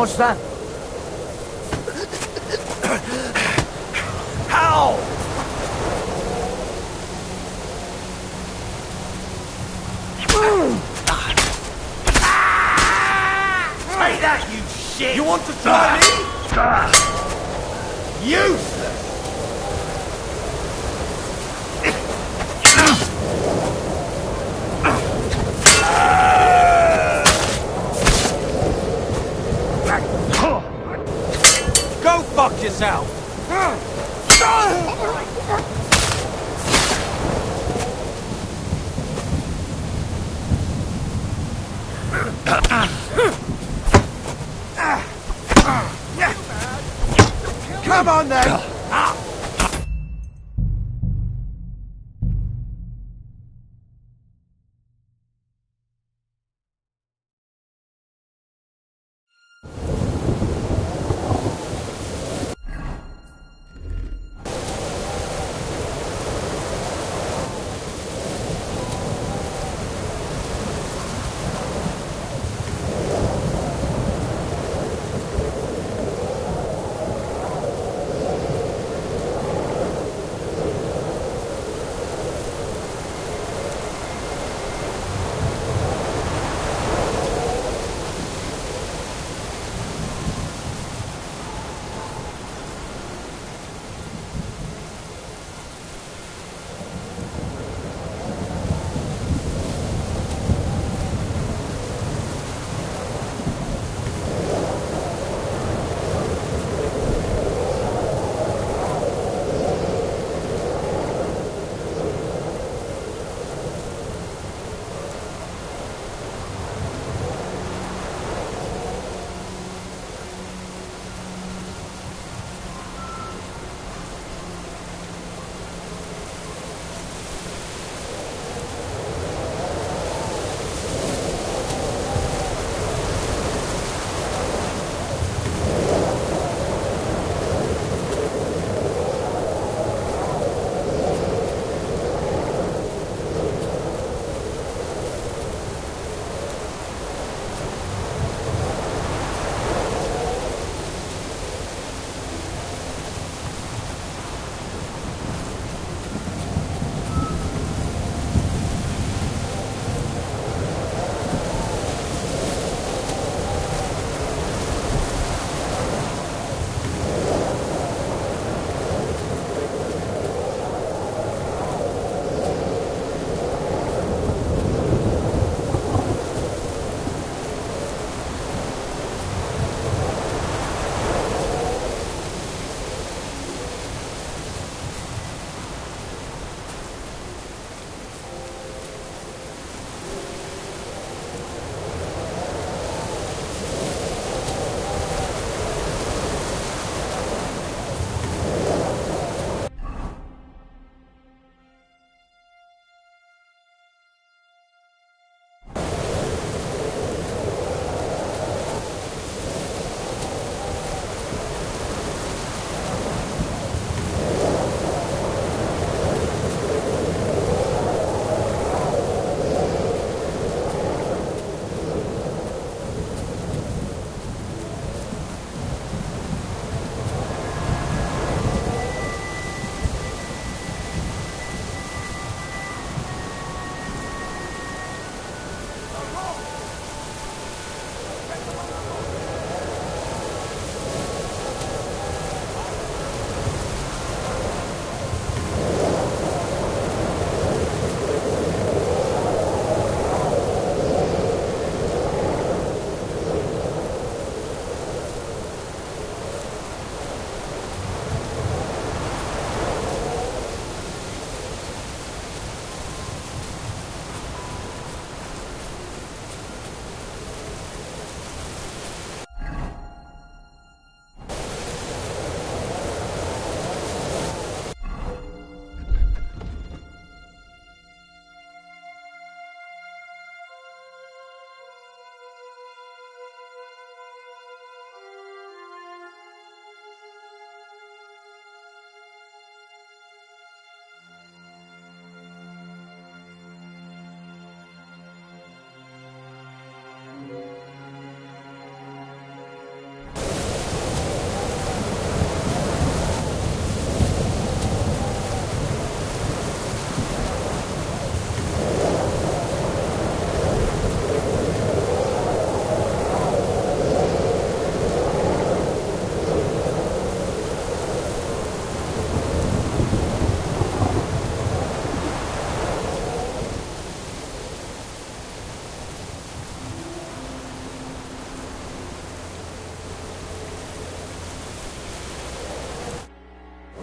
What's that? How? Take that, you shit! You want to try me? Useless! Go fuck yourself! Come on then!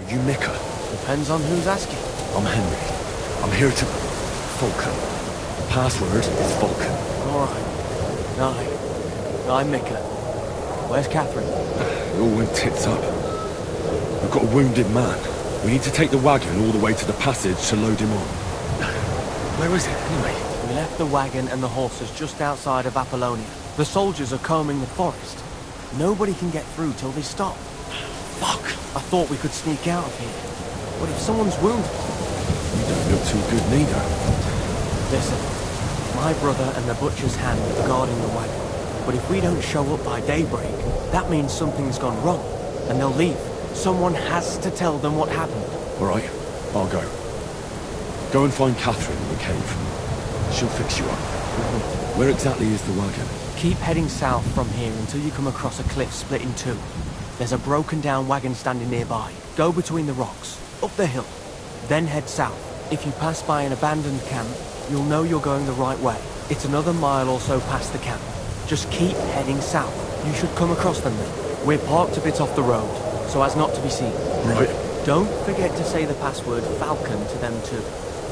You Mika? Depends on who's asking. I'm Henry. I'm here to... Vulcan. The password is Vulcan. Alright. I'm Mika. Where's Catherine? It all went tits up. We've got a wounded man. We need to take the wagon all the way to the passage to load him on. Where is it, anyway? We left the wagon and the horses just outside of Apollonia. The soldiers are combing the forest. Nobody can get through till they stop. Fuck! I thought we could sneak out of here. But if someone's wounded... You don't look too good neither. Listen, my brother and the butcher's hand are guarding the wagon. But if we don't show up by daybreak, that means something's gone wrong. And they'll leave. Someone has to tell them what happened. Alright, I'll go. Go and find Catherine in the cave. She'll fix you up. Where exactly is the wagon? Keep heading south from here until you come across a cliff split in two. There's a broken down wagon standing nearby. Go between the rocks, up the hill, then head south. If you pass by an abandoned camp, you'll know you're going the right way. It's another mile or so past the camp. Just keep heading south. You should come across them then. We're parked a bit off the road, so as not to be seen. Right. Don't forget to say the password Falcon to them too,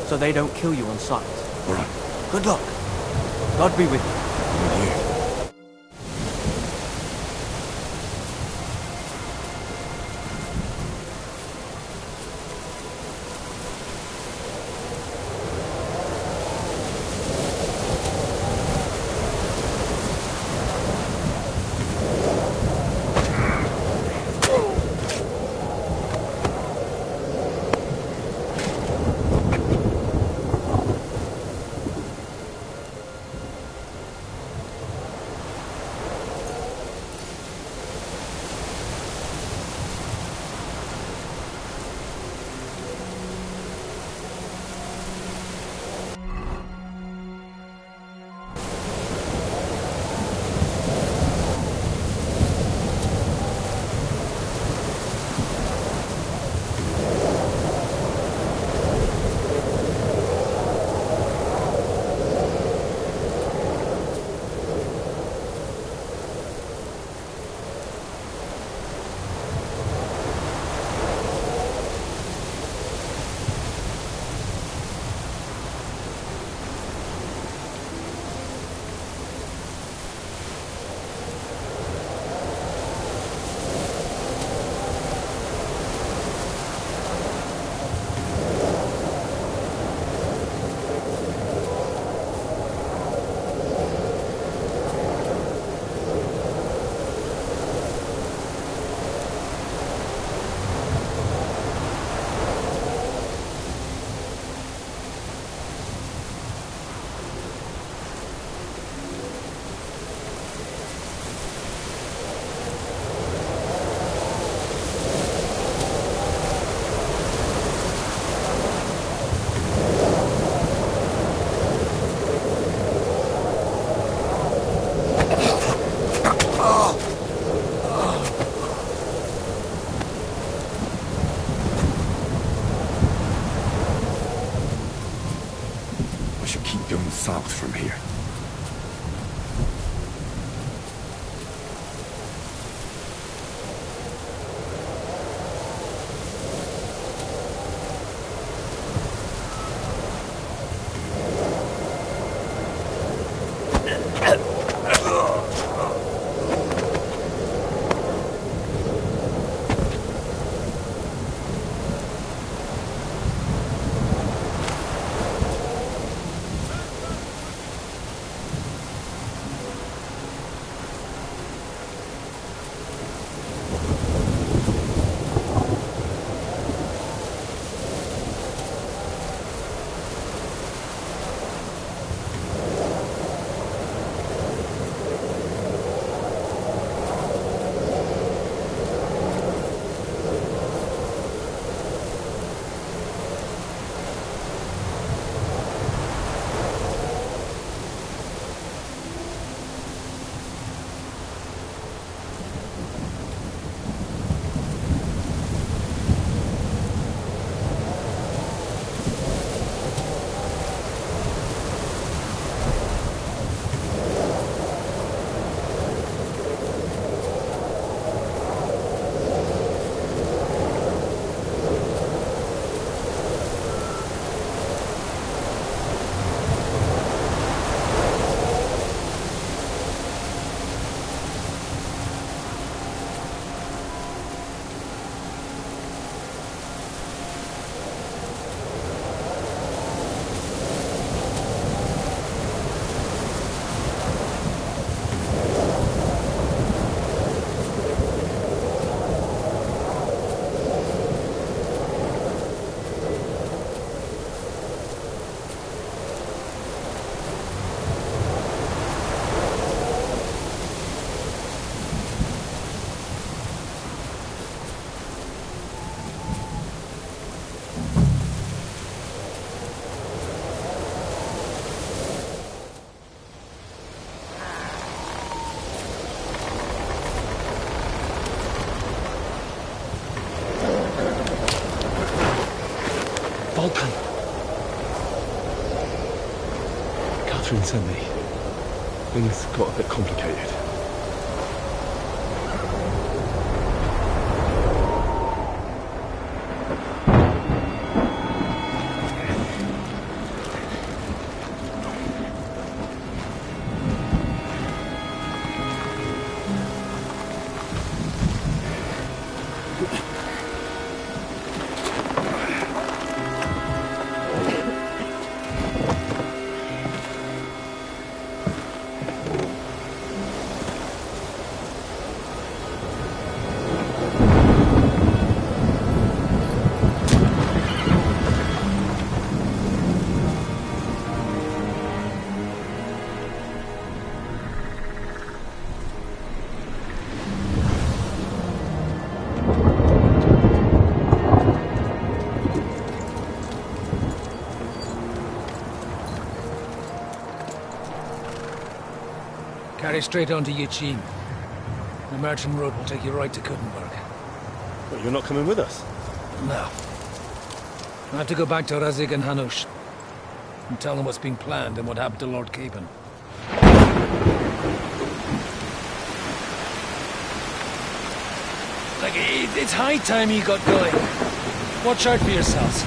so they don't kill you on sight. Alright. Good luck. God be with you. With you. Going south from here. Vulcan! Catherine sent me. Things got a bit complicated. Carry straight on to Yuchin. The merchant road will take you right to Kuttenberg. But you're not coming with us? No. I have to go back to Razik and Hanush and tell them what's been planned and what happened to Lord Capon. Like, it's high time you got going. Watch out for yourselves.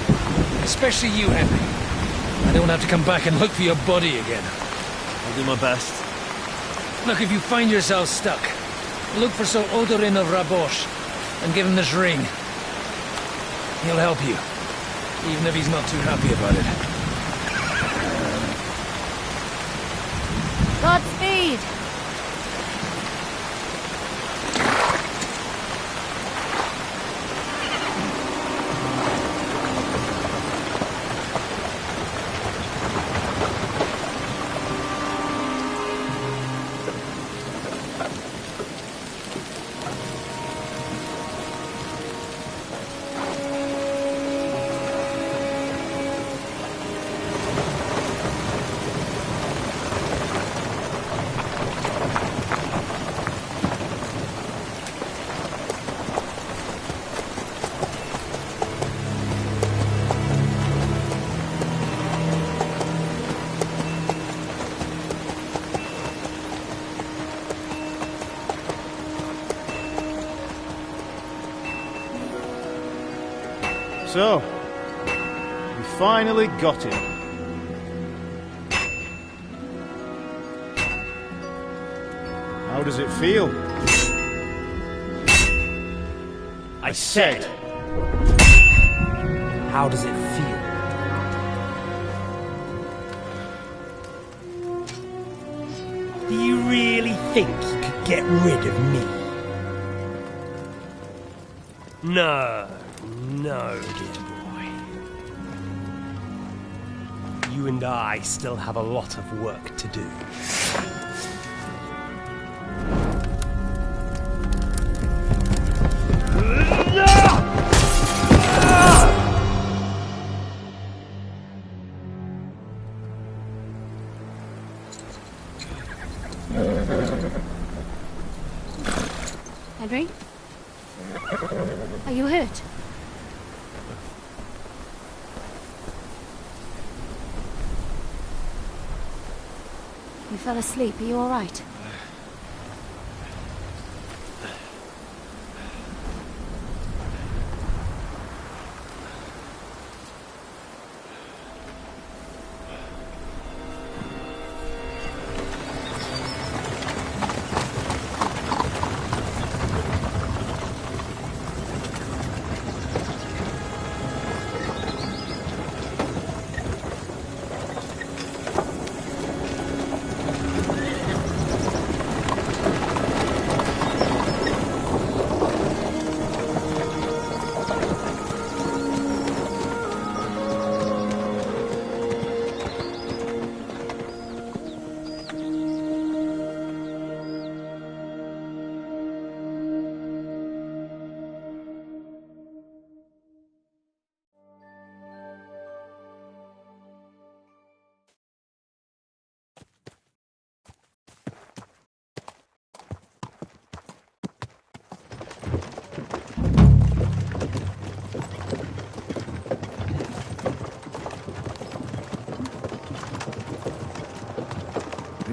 Especially you, Henry. I don't have to come back and look for your body again. I'll do my best. Look, if you find yourself stuck, look for Sir Odorin of Rabosh and give him this ring. He'll help you, even if he's not too happy about it. Godspeed! So, we finally got him. How does it feel? I said, how does it feel? Do you really think you could get rid of me? No, dear boy. You and I still have a lot of work to do. Henry? Are you hurt? You fell asleep. Are you all right?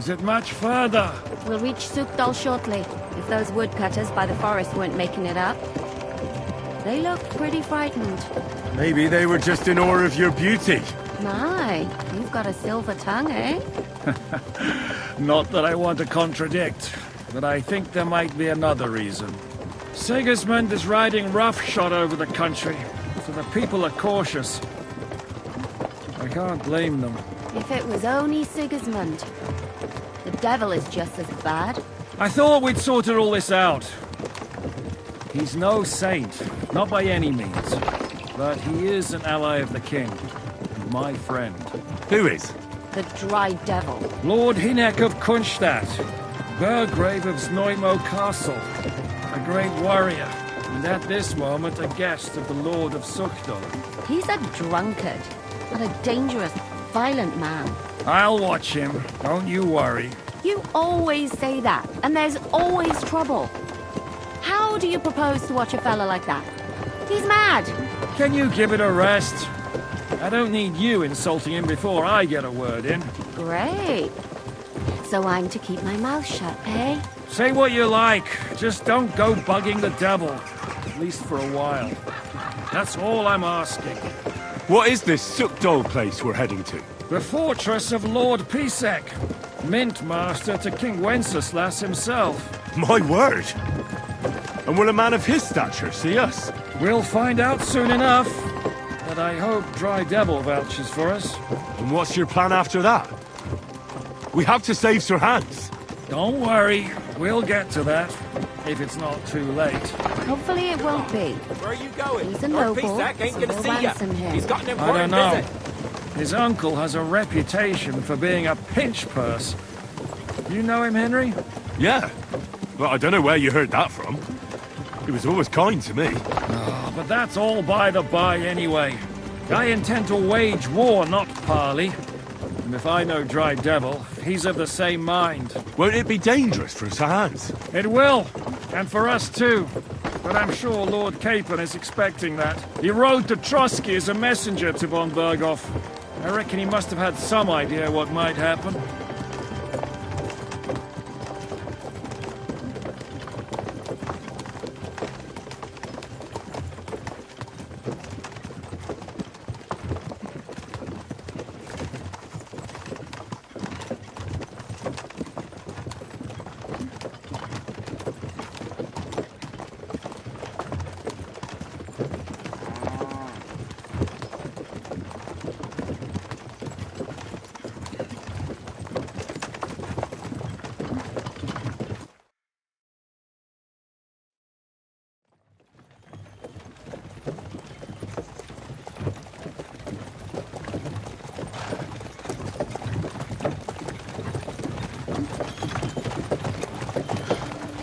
Is it much further? We'll reach Sukdal shortly, if those woodcutters by the forest weren't making it up. They look pretty frightened. Maybe they were just in awe of your beauty. My, you've got a silver tongue, eh? Not that I want to contradict, but I think there might be another reason. Sigismund is riding roughshod over the country, so the people are cautious. I can't blame them. If it was only Sigismund. The devil is just as bad. I thought we'd sorted all this out. He's no saint, not by any means. But he is an ally of the king, and my friend. Who is? The dry devil. Lord Hynek of Kunstadt, Burgrave of Znojmo Castle, a great warrior, and at this moment a guest of the Lord of Sukdal. He's a drunkard, and a dangerous, violent man. I'll watch him, don't you worry. You always say that, and there's always trouble. How do you propose to watch a fella like that? He's mad. Can you give it a rest? I don't need you insulting him before I get a word in. Great. So I'm to keep my mouth shut, eh? Say what you like, just don't go bugging the devil. At least for a while. That's all I'm asking. What is this Sukdal place we're heading to? The fortress of Lord Pisek, Mint Master to King Wenceslas himself. My word! And will a man of his stature see us? We'll find out soon enough. But I hope Dry Devil vouches for us. And what's your plan after that? We have to save Sir Hans. Don't worry, we'll get to that. If it's not too late. Hopefully it won't be. Where are you going? He's a Lord noble, Pisak ain't so gonna we'll see ya. ransom him. He's got an I important don't know. visit. His uncle has a reputation for being a pinch purse. You know him, Henry? Yeah. Well, I don't know where you heard that from. He was always kind to me. Oh, but that's all by the by anyway. I intend to wage war, not parley. And if I know Dry Devil, he's of the same mind. Won't it be dangerous for Sir Hans? It will, and for us too. But I'm sure Lord Capon is expecting that. He rode to Trotsky as a messenger to von Berghoff. I reckon he must have had some idea what might happen.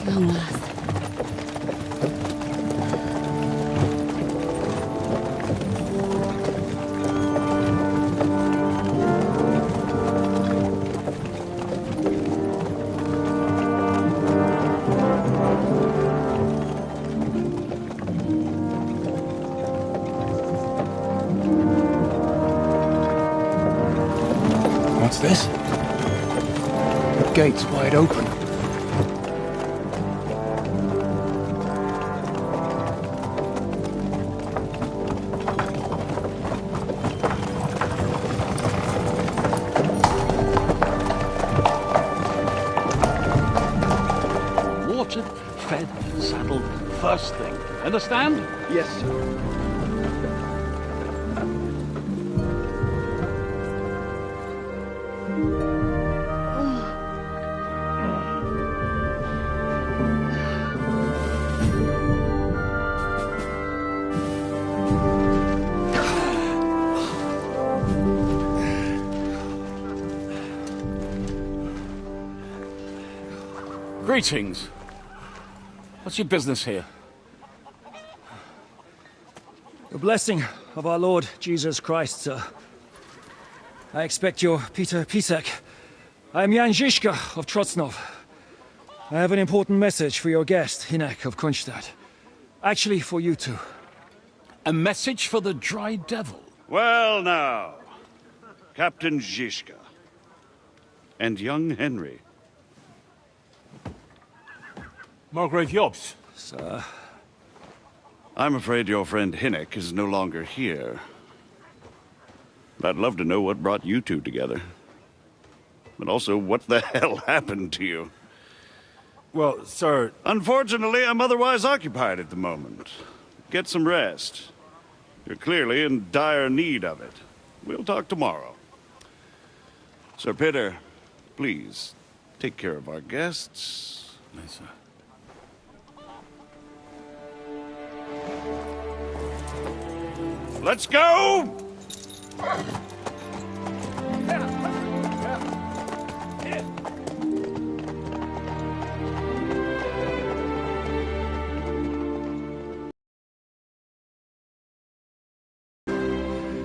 Long last. What's this? The gate's wide open. Watered, fed, saddled, first thing. Understand? Yes, sir. Greetings. What's your business here? The blessing of our Lord Jesus Christ, sir. I expect you're Peter Pisek. I am Jan Žižka of Trocnov. I have an important message for your guest, Hynek of Kunstadt. Actually, for you two. A message for the Dry Devil. Well now, Captain Žižka. and young Henry. Margrave Jobst. Sir. I'm afraid your friend Hinnock is no longer here. I'd love to know what brought you two together. But also, what the hell happened to you? Well, sir... Unfortunately, I'm otherwise occupied at the moment. Get some rest. You're clearly in dire need of it. We'll talk tomorrow. Sir Peter, please, take care of our guests. Yes, sir. Let's go!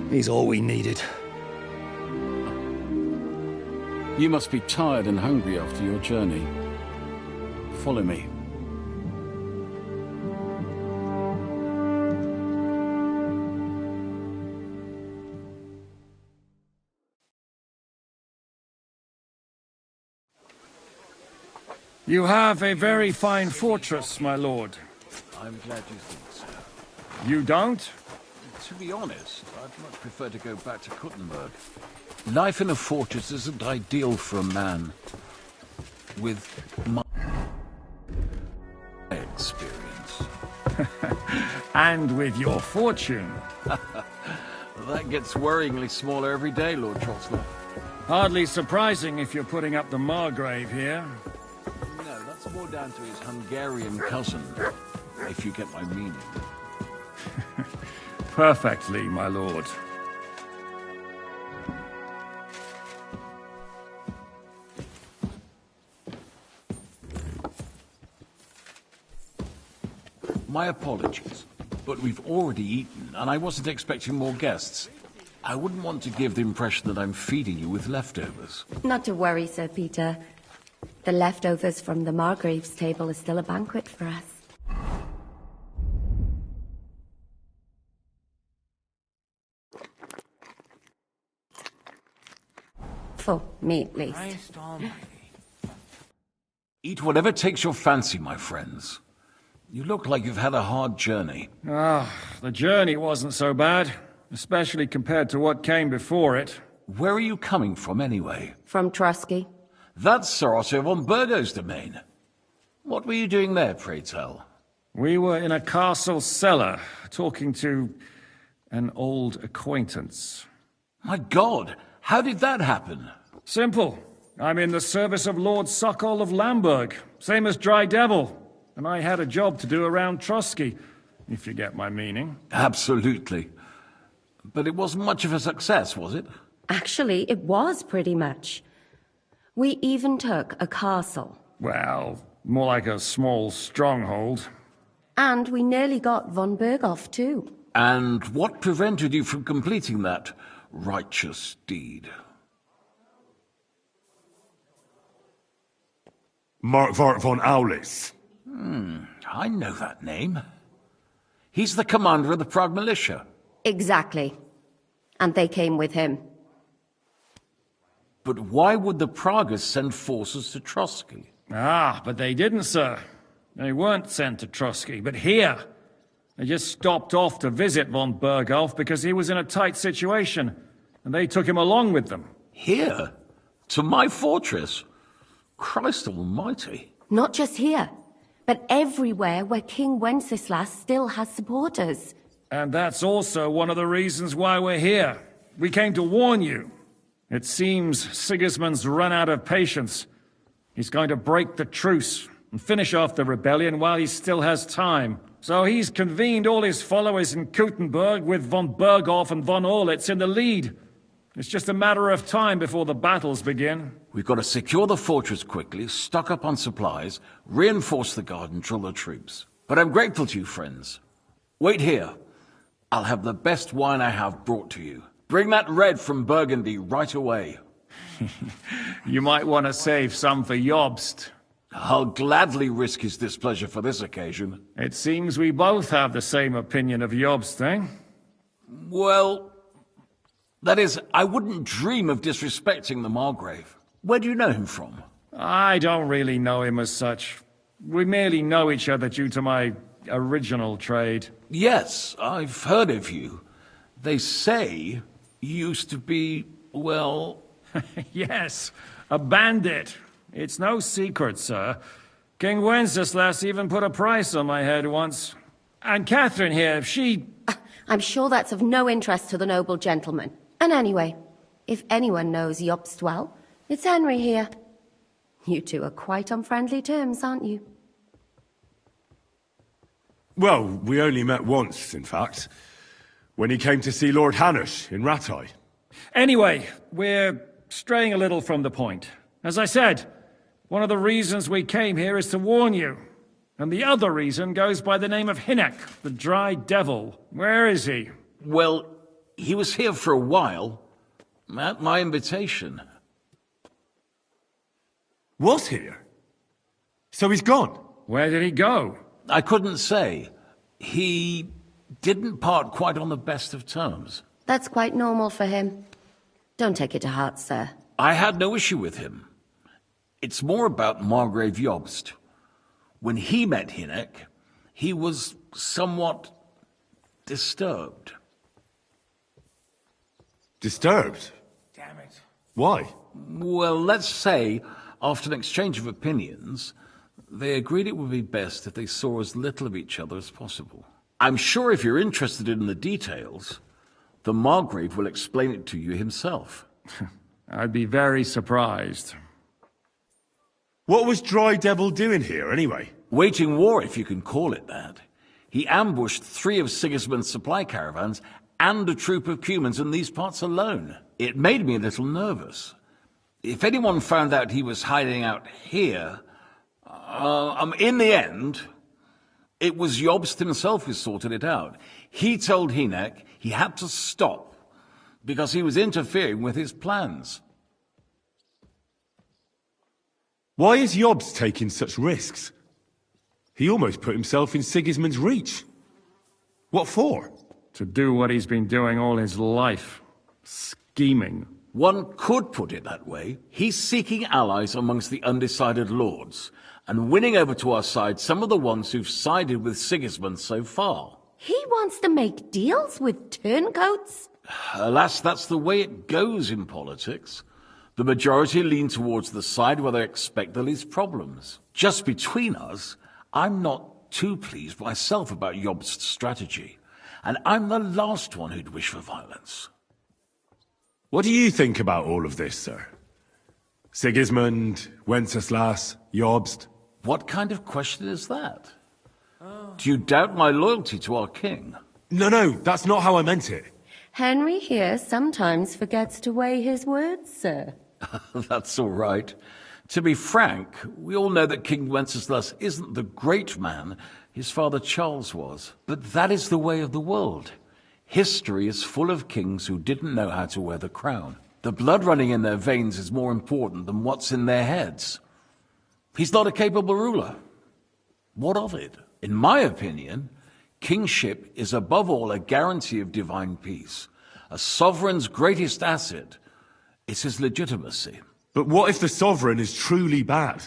He's all we needed. You must be tired and hungry after your journey. Follow me. You have a very fine fortress, my lord. I'm glad you think so. You don't? To be honest, I'd much prefer to go back to Kuttenberg. Life in a fortress isn't ideal for a man with my experience. And with your fortune. That gets worryingly smaller every day, Lord Trotsloff. Hardly surprising if you're putting up the Margrave here. No, that's more down to his Hungarian cousin, if you get my meaning. Perfectly, my lord. My apologies, but we've already eaten, and I wasn't expecting more guests. I wouldn't want to give the impression that I'm feeding you with leftovers. Not to worry, Sir Peter. The leftovers from the Margrave's table is still a banquet for us. For me, at least. Eat whatever takes your fancy, my friends. You look like you've had a hard journey. The journey wasn't so bad, especially compared to what came before it. Where are you coming from, anyway? From Trusky. That's Sir Otto von Burgo's domain. What were you doing there, pray tell? We were in a castle cellar, talking to an old acquaintance. My God, how did that happen? Simple. I'm in the service of Lord Sokol of Lamberg, same as Dry Devil, and I had a job to do around Trusky, if you get my meaning. Absolutely. But it wasn't much of a success, was it? Actually, it was pretty much. We even took a castle. Well, more like a small stronghold. And we nearly got von Berghoff, too. And what prevented you from completing that righteous deed? Markvart von Aulis. I know that name. He's the commander of the Prague militia. Exactly. And they came with him. But why would the Praguers send forces to Trotsky? But they didn't, sir. They weren't sent to Trusky, but here. They just stopped off to visit von Berghoff because he was in a tight situation, and they took him along with them. Here? To my fortress? Christ almighty. Not just here, but everywhere where King Wenceslas still has supporters. And that's also one of the reasons why we're here. We came to warn you. It seems Sigismund's run out of patience. He's going to break the truce and finish off the rebellion while he still has time. So he's convened all his followers in Kuttenberg with von Berghoff and von Orlitz in the lead. It's just a matter of time before the battles begin. We've got to secure the fortress quickly, stock up on supplies, reinforce the guard and drill the troops. But I'm grateful to you, friends. Wait here. I'll have the best wine I have brought to you. Bring that red from Burgundy right away. You might want to save some for Jobst. I'll gladly risk his displeasure for this occasion. It seems we both have the same opinion of Jobst, eh? Well, that is, I wouldn't dream of disrespecting the Margrave. Where do you know him from? I don't really know him as such. We merely know each other due to my original trade. Yes, I've heard of you. They say you used to be, well... Yes, a bandit. It's no secret, sir. King Wenceslas even put a price on my head once. And Catherine here, she... I'm sure that's of no interest to the noble gentleman. And anyway, if anyone knows Jobst well, it's Henry here. You two are quite on friendly terms, aren't you? Well, we only met once, in fact. When he came to see Lord Hanush in Rattay. Anyway, we're straying a little from the point. As I said, one of the reasons we came here is to warn you. And the other reason goes by the name of Hinnek, the Dry Devil. Where is he? Well, he was here for a while, at my invitation. Was here? So he's gone? Where did he go? I couldn't say. He didn't part quite on the best of terms. That's quite normal for him. Don't take it to heart, sir. I had no issue with him. It's more about Margrave Jobst. When he met Hinnek, he was somewhat disturbed. Disturbed? Damn it. Why? Well, let's say, after an exchange of opinions, they agreed it would be best if they saw as little of each other as possible. I'm sure if you're interested in the details, the Margrave will explain it to you himself. I'd be very surprised. What was Dry Devil doing here, anyway? Waging war, if you can call it that. He ambushed 3 of Sigismund's supply caravans and a troop of Cumans in these parts alone. It made me a little nervous. If anyone found out he was hiding out here... in the end, it was Jobst himself who sorted it out. He told Hinnek he had to stop because he was interfering with his plans. Why is Jobst taking such risks? He almost put himself in Sigismund's reach. What for? To do what he's been doing all his life. Scheming. One could put it that way. He's seeking allies amongst the undecided lords, and winning over to our side some of the ones who've sided with Sigismund so far. He wants to make deals with turncoats? Alas, that's the way it goes in politics. The majority lean towards the side where they expect the least problems. Just between us, I'm not too pleased myself about Jobst's strategy, and I'm the last one who'd wish for violence. What do you think about all of this, sir? Sigismund, Wenceslas, Jobst? What kind of question is that? Do you doubt my loyalty to our king? No, that's not how I meant it. Henry here sometimes forgets to weigh his words, sir. That's all right. To be frank, we all know that King Wenceslas isn't the great man his father Charles was. But that is the way of the world. History is full of kings who didn't know how to wear the crown. The blood running in their veins is more important than what's in their heads. He's not a capable ruler. What of it? In my opinion, kingship is above all a guarantee of divine peace. A sovereign's greatest asset is his legitimacy. But what if the sovereign is truly bad?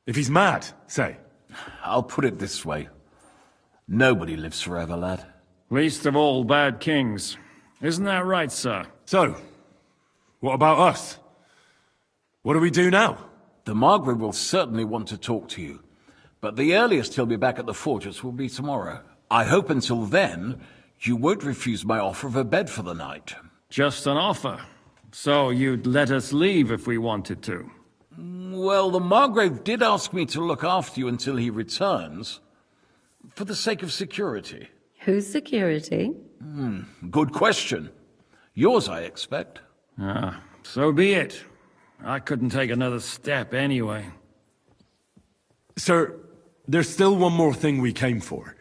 If he's mad, say? I'll put it this way. Nobody lives forever, lad. Least of all bad kings. Isn't that right, sir? So, what about us? What do we do now? The Margrave will certainly want to talk to you, but the earliest he'll be back at the fortress will be tomorrow. I hope until then, you won't refuse my offer of a bed for the night. Just an offer. So you'd let us leave if we wanted to? Well, the Margrave did ask me to look after you until he returns, for the sake of security. Whose security? Good question. Yours, I expect. So be it. I couldn't take another step anyway. Sir, there's still one more thing we came for.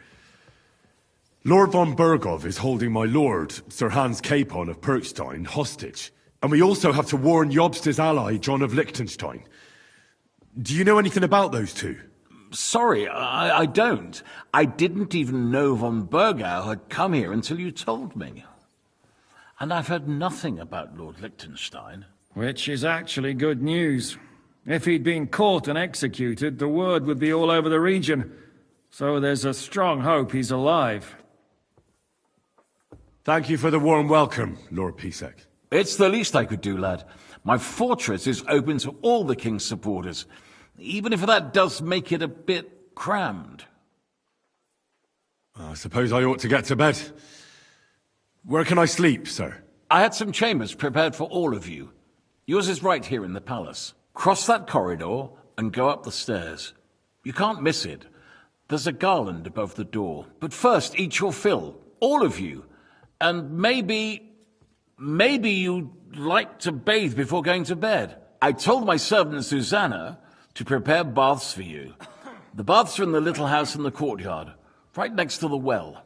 Lord von Bergov is holding my lord, Sir Hans Capon of Perkstein, hostage. And we also have to warn Jobst's ally, John of Liechtenstein. Do you know anything about those two? Sorry, I don't. I didn't even know von Bergau had come here until you told me. And I've heard nothing about Lord Liechtenstein. Which is actually good news. If he'd been caught and executed, the word would be all over the region. So there's a strong hope he's alive. Thank you for the warm welcome, Lord Pisek. It's the least I could do, lad. My fortress is open to all the king's supporters, even if that does make it a bit crammed. I suppose I ought to get to bed. Where can I sleep, sir? I had some chambers prepared for all of you. Yours is right here in the palace. Cross that corridor and go up the stairs. You can't miss it. There's a garland above the door. But first, eat your fill, all of you. And maybe you'd like to bathe before going to bed. I told my servant Susanna to prepare baths for you. The baths are in the little house in the courtyard, right next to the well.